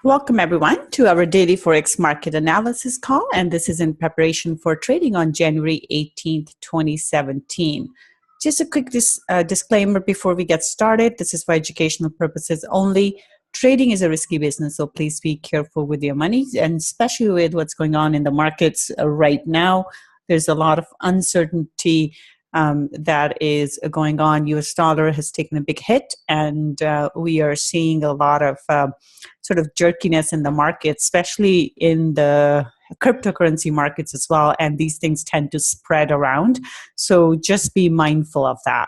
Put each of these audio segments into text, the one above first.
Welcome everyone to our daily Forex market analysis call, and this is in preparation for trading on January 18th, 2017. Just a quick disclaimer before we get started. This is for educational purposes only. Trading is a risky business, so please be careful with your money, and especially with what's going on in the markets right now. There's a lot of uncertainty that is going on. US dollar has taken a big hit, and we are seeing a lot of sort of jerkiness in the market, especially in the cryptocurrency markets as well, and these things tend to spread around, so just be mindful of that.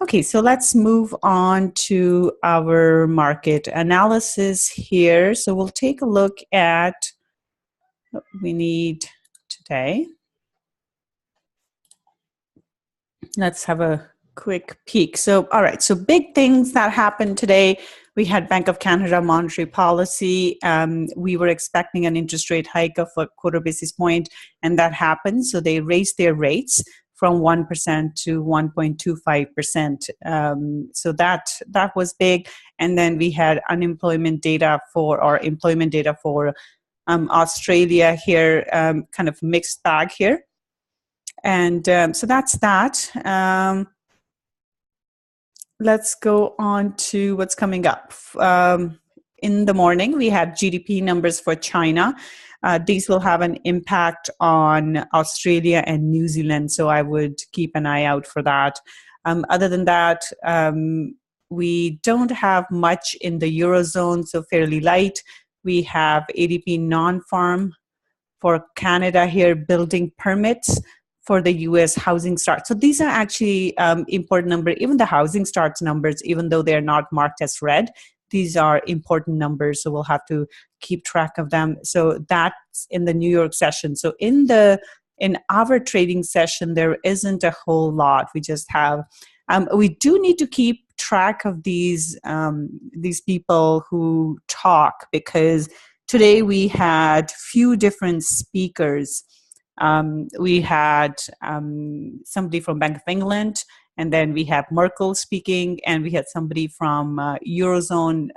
Okay, so let's move on to our market analysis here. So we'll take a look at what we need today. Let's have a quick peek. So, all right, so big things that happened today. We had Bank of Canada monetary policy. We were expecting an interest rate hike of a quarter basis point, and that happened. So they raised their rates from 1% to 1.25%. So that was big. And then we had employment data for Australia here, kind of mixed bag here. And so that's that. Let's go on to what's coming up. In the morning, we had GDP numbers for China. These will have an impact on Australia and New Zealand, so I would keep an eye out for that. Other than that, we don't have much in the Eurozone, so fairly light. We have ADP non-farm for Canada here, building permits for the US housing starts. So these are actually important numbers. Even the housing starts numbers, even though they're not marked as red, these are important numbers, so we'll have to keep track of them. So that's in the New York session. So in our trading session, there isn't a whole lot. We just have, we do need to keep track of these people who talk, because today we had few different speakers. We had somebody from Bank of England, and then we have Merkel speaking, and we had somebody from Eurozone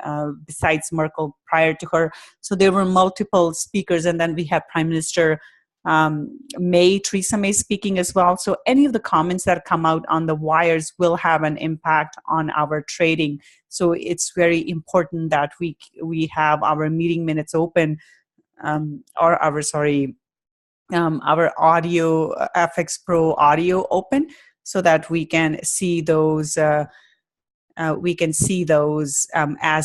besides Merkel prior to her. So there were multiple speakers, and then we have Prime Minister Theresa May speaking as well. So any of the comments that come out on the wires will have an impact on our trading. So it's very important that we have our meeting minutes open, our audio, FX Pro audio open, so that we can see those as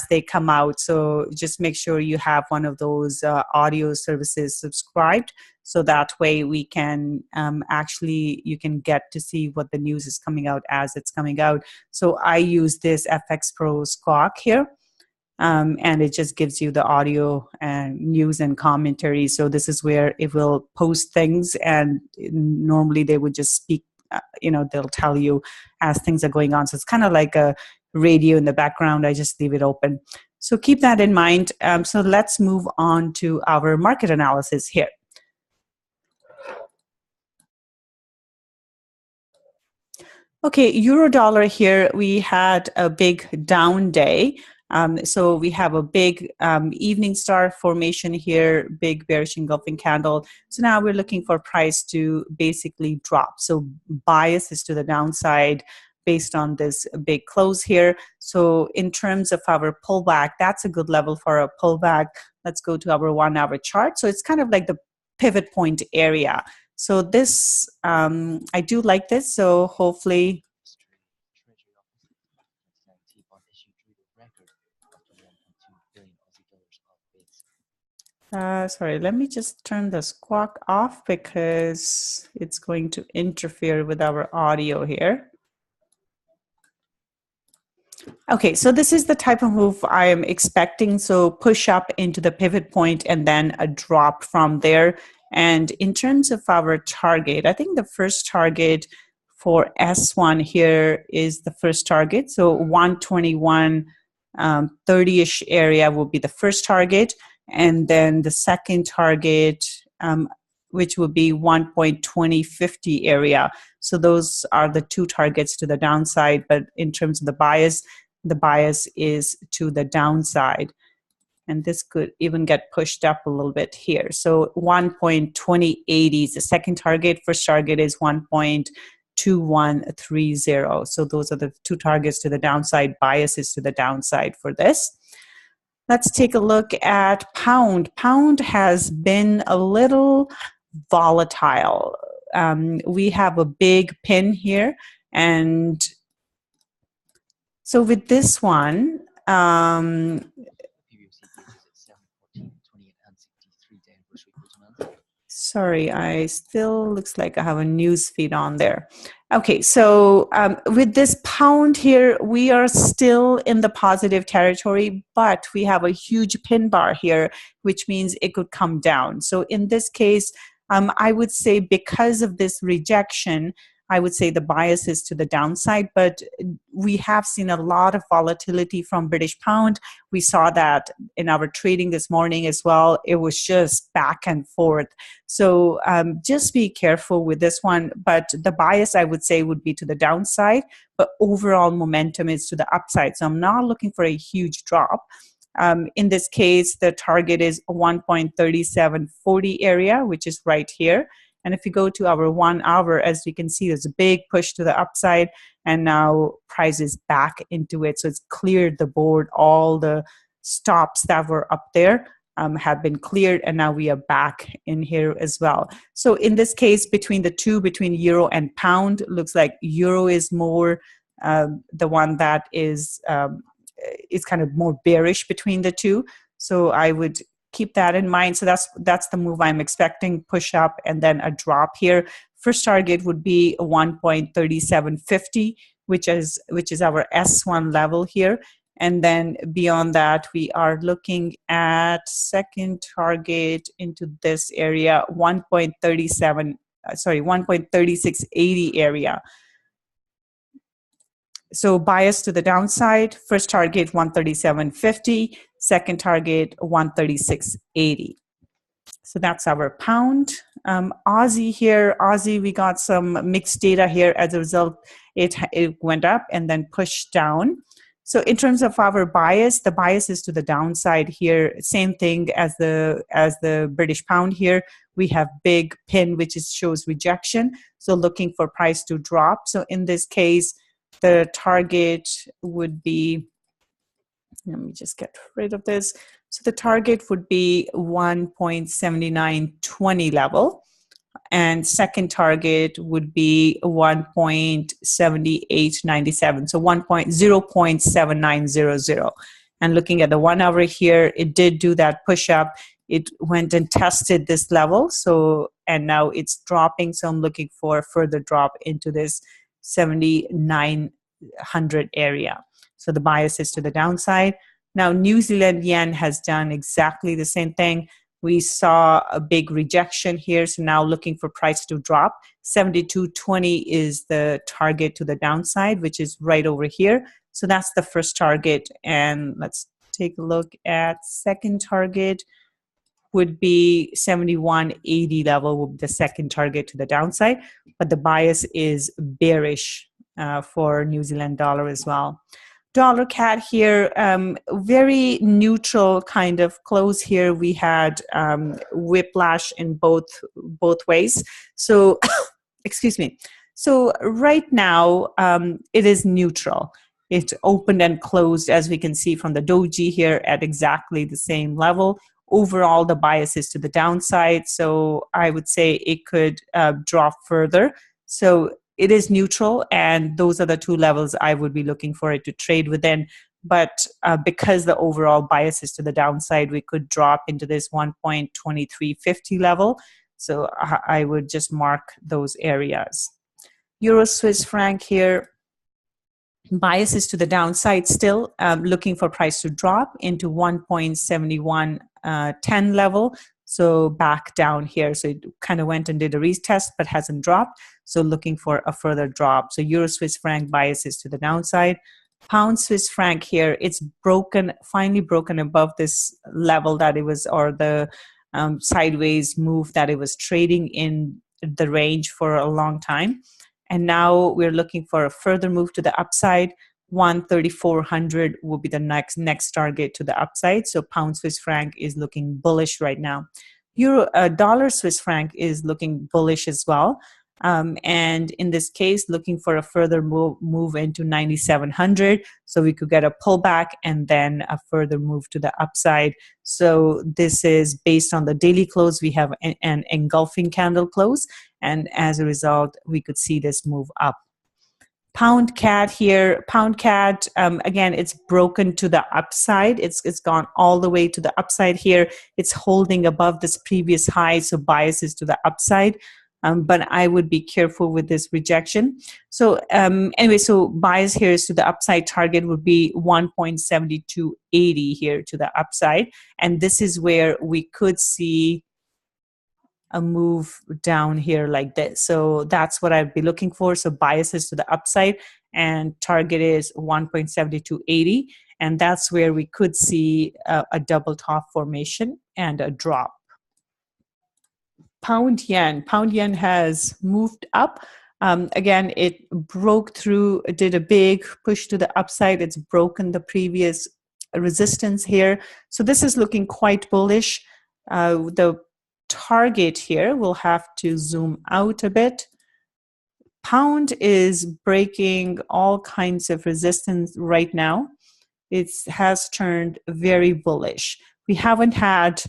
they come out. So just make sure you have one of those audio services subscribed, so that way we can you can get to see what the news is coming out as it's coming out. So I use this FX Pro Squawk here. And it just gives you the audio and news and commentary. So this is where it will post things, and normally they would just speak, they'll tell you as things are going on. So it's kind of like a radio in the background. I just leave it open. So keep that in mind. So let's move on to our market analysis here. Okay, euro dollar here, we had a big down day. So we have a big evening star formation here, big bearish engulfing candle. So now we're looking for price to basically drop. So bias is to the downside based on this big close here. So in terms of our pullback, that's a good level for a pullback. Let's go to our 1 hour chart. So it's kind of like the pivot point area. So this, I do like this. So hopefully, sorry, let me just turn the squawk off because it's going to interfere with our audio here. Okay, so this is the type of move I am expecting. So push up into the pivot point and then a drop from there. And in terms of our target, I think the first target for S1 here is the first target. So 121, 30-ish area will be the first target. And then the second target, which will be 1.2050 area. So those are the two targets to the downside. But in terms of the bias is to the downside. and this could even get pushed up a little bit here. So 1.2080 is the second target. First target is 1.2130. So those are the two targets to the downside, biases to the downside for this. Let's take a look at pound. Pound has been a little volatile. We have a big pin here, and so with this one, sorry, I still looks like I have a news feed on there. Okay, so with this pound here, we are still in the positive territory, but we have a huge pin bar here, which means it could come down. So in this case, I would say because of this rejection, I would say the bias is to the downside, but we have seen a lot of volatility from British pound. We saw that in our trading this morning as well. It was just back and forth. So just be careful with this one. But the bias, I would say, would be to the downside, but overall momentum is to the upside. So I'm not looking for a huge drop. In this case, the target is 1.3740 area, which is right here. And if you go to our 1 hour, as you can see, there's a big push to the upside, and now price is back into it. So it's cleared the board. All the stops that were up there have been cleared, and now we are back in here as well. So in this case, between the two, between euro and pound, looks like euro is more the one that is kind of more bearish between the two. So I would keep that in mind. So that's the move I'm expecting, push up and then a drop here. First target would be 1.3750, which is our S1 level here. And then beyond that, we are looking at second target into this area, 1.3680 area. So bias to the downside, first target 137.50, second target 136.80. So that's our pound. Aussie here, Aussie, we got some mixed data here. As a result, it went up and then pushed down. So in terms of our bias, the bias is to the downside here. Same thing as the British pound here. We have big pin, which shows rejection. So looking for price to drop. So in this case, the target would be, let me just get rid of this. So the target would be 1.7920 level. And second target would be 1.7897, so 0.7900. And looking at the 1 hour here, it did do that push up. It went and tested this level. So, and now it's dropping. So I'm looking for a further drop into this 7,900 area. So the bias is to the downside. Now, New Zealand yen has done exactly the same thing. We saw a big rejection here, so now looking for price to drop. 72.20 is the target to the downside, which is right over here. So that's the first target. And let's take a look at second target would be 71.80 level, would be the second target to the downside. But the bias is bearish for New Zealand dollar as well. Dollar CAD here, very neutral kind of close here. We had whiplash in both ways. So, excuse me. So right now, it is neutral. It opened and closed, as we can see from the doji here, at exactly the same level. Overall, the bias is to the downside. So I would say it could drop further. So it is neutral, and those are the two levels I would be looking for it to trade within. But because the overall bias is to the downside, we could drop into this 1.2350 level. So I would just mark those areas. Euro Swiss franc here, bias is to the downside still, looking for price to drop into 1.7110 level. So back down here. So it kind of went and did a retest, but hasn't dropped. So looking for a further drop. So Euro Swiss franc bias is to the downside. Pound Swiss franc here, it's broken, finally broken above this level that it was, or the sideways move that it was trading in the range for a long time. And now we're looking for a further move to the upside. 13400 will be the next target to the upside. So pound Swiss franc is looking bullish right now. Dollar Swiss franc is looking bullish as well. And in this case, looking for a further move into 9700, so we could get a pullback and then a further move to the upside. So this is based on the daily close. We have an engulfing candle close, and as a result, we could see this move up. Pound CAD here, pound CAD, again, it's broken to the upside. It's gone all the way to the upside here. It's holding above this previous high, so bias is to the upside. But I would be careful with this rejection. So anyway, so bias here is to the upside. Target would be 1.7280 here to the upside. And this is where we could see a move down here like this. So that's what I'd be looking for. So bias is to the upside and target is 1.7280. And that's where we could see a double top formation and a drop. Pound yen has moved up. Again, it broke through, did a big push to the upside. It's broken the previous resistance here. So this is looking quite bullish. The target here, we'll have to zoom out a bit. Pound is breaking all kinds of resistance right now. It has turned very bullish. We haven't had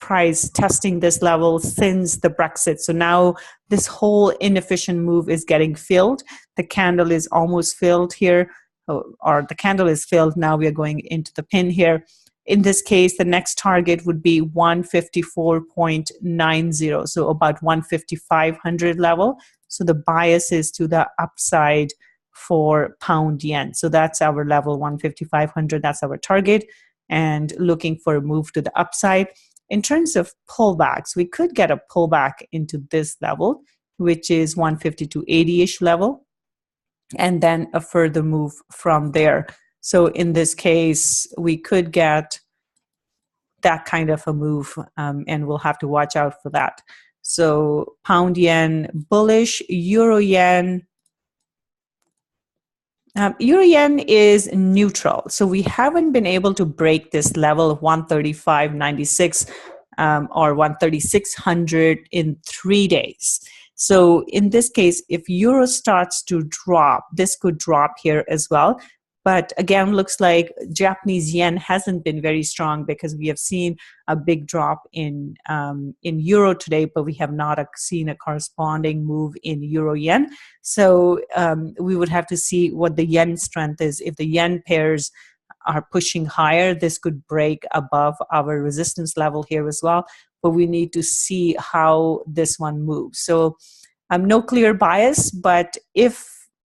price testing this level since the Brexit. So now this whole inefficient move is getting filled. The candle is almost filled here, or the candle is filled. Now we are going into the pin here. In this case, the next target would be 154.90, so about 15500 level. So the bias is to the upside for pound yen. So that's our level, 15500. That's our target, and looking for a move to the upside. In terms of pullbacks, we could get a pullback into this level, which is 152.80-ish level, and then a further move from there. So in this case, we could get that kind of a move, and we'll have to watch out for that. So pound yen bullish, euro yen. Euro yen is neutral, so we haven't been able to break this level of 135.96 or 13600 in 3 days. So in this case, if euro starts to drop, this could drop here as well. But again, looks like Japanese yen hasn't been very strong because we have seen a big drop in euro today, but we have not seen a corresponding move in euro yen. So we would have to see what the yen strength is. If the yen pairs are pushing higher, this could break above our resistance level here as well. But we need to see how this one moves. So no clear bias, but if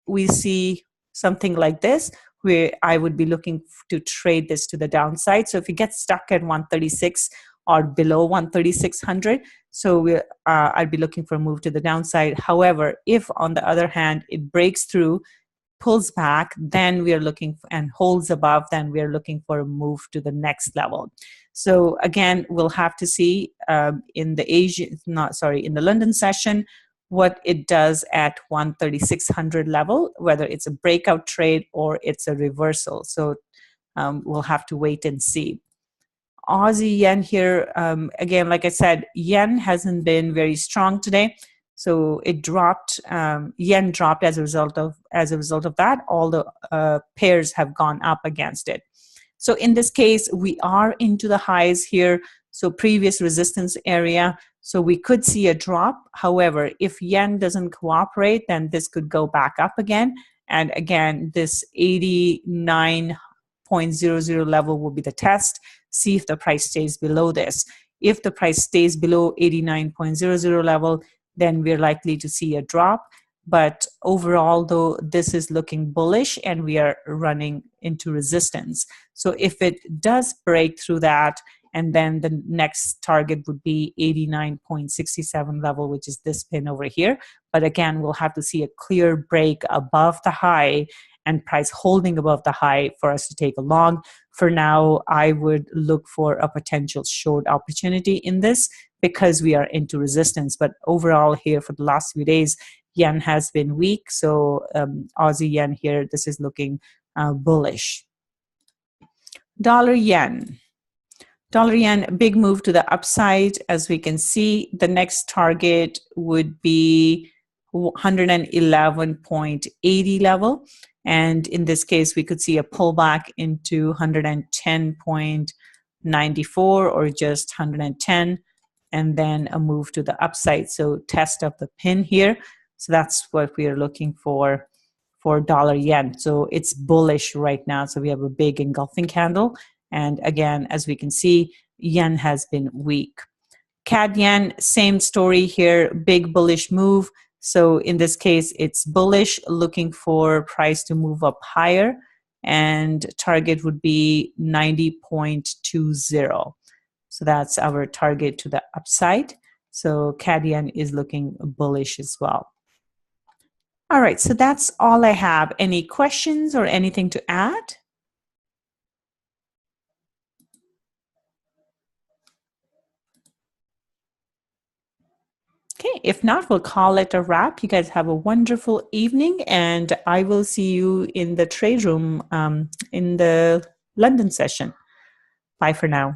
we see something like this, where I would be looking to trade this to the downside. So if you get stuck at 136 or below 13600, so I'd be looking for a move to the downside. However, if on the other hand it breaks through, pulls back, then we are looking for, and holds above, then we are looking for a move to the next level. So again, we'll have to see in the London session what it does at 13600 level, whether it's a breakout trade or it's a reversal. So we'll have to wait and see. Aussie yen here, again, like I said, yen hasn't been very strong today. So it dropped, yen dropped as a result of that. All the pairs have gone up against it. So in this case, we are into the highs here. So previous resistance area. So we could see a drop. However, if yen doesn't cooperate, then this could go back up again. And again, this 89.00 level will be the test. See if the price stays below this. If the price stays below 89.00 level, then we're likely to see a drop. But overall, though, this is looking bullish and we are running into resistance. So if it does break through that, and then the next target would be 89.67 level, which is this pin over here. But again, we'll have to see a clear break above the high and price holding above the high for us to take a long. For now, I would look for a potential short opportunity in this because we are into resistance. But overall here for the last few days, yen has been weak. So Aussie yen here, this is looking bullish. Dollar yen. Dollar yen, big move to the upside. As we can see, the next target would be 111.80 level. And in this case, we could see a pullback into 110.94 or just 110, and then a move to the upside. So test of the pin here. So that's what we are looking for dollar yen. So it's bullish right now. So we have a big engulfing candle. And again, as we can see, yen has been weak. CAD yen, same story here, big bullish move. So in this case, it's bullish, looking for price to move up higher. And target would be 90.20. So that's our target to the upside. So CAD yen is looking bullish as well. All right, so that's all I have. Any questions or anything to add? Okay, if not, we'll call it a wrap. You guys have a wonderful evening, and I will see you in the trade room in the London session. Bye for now.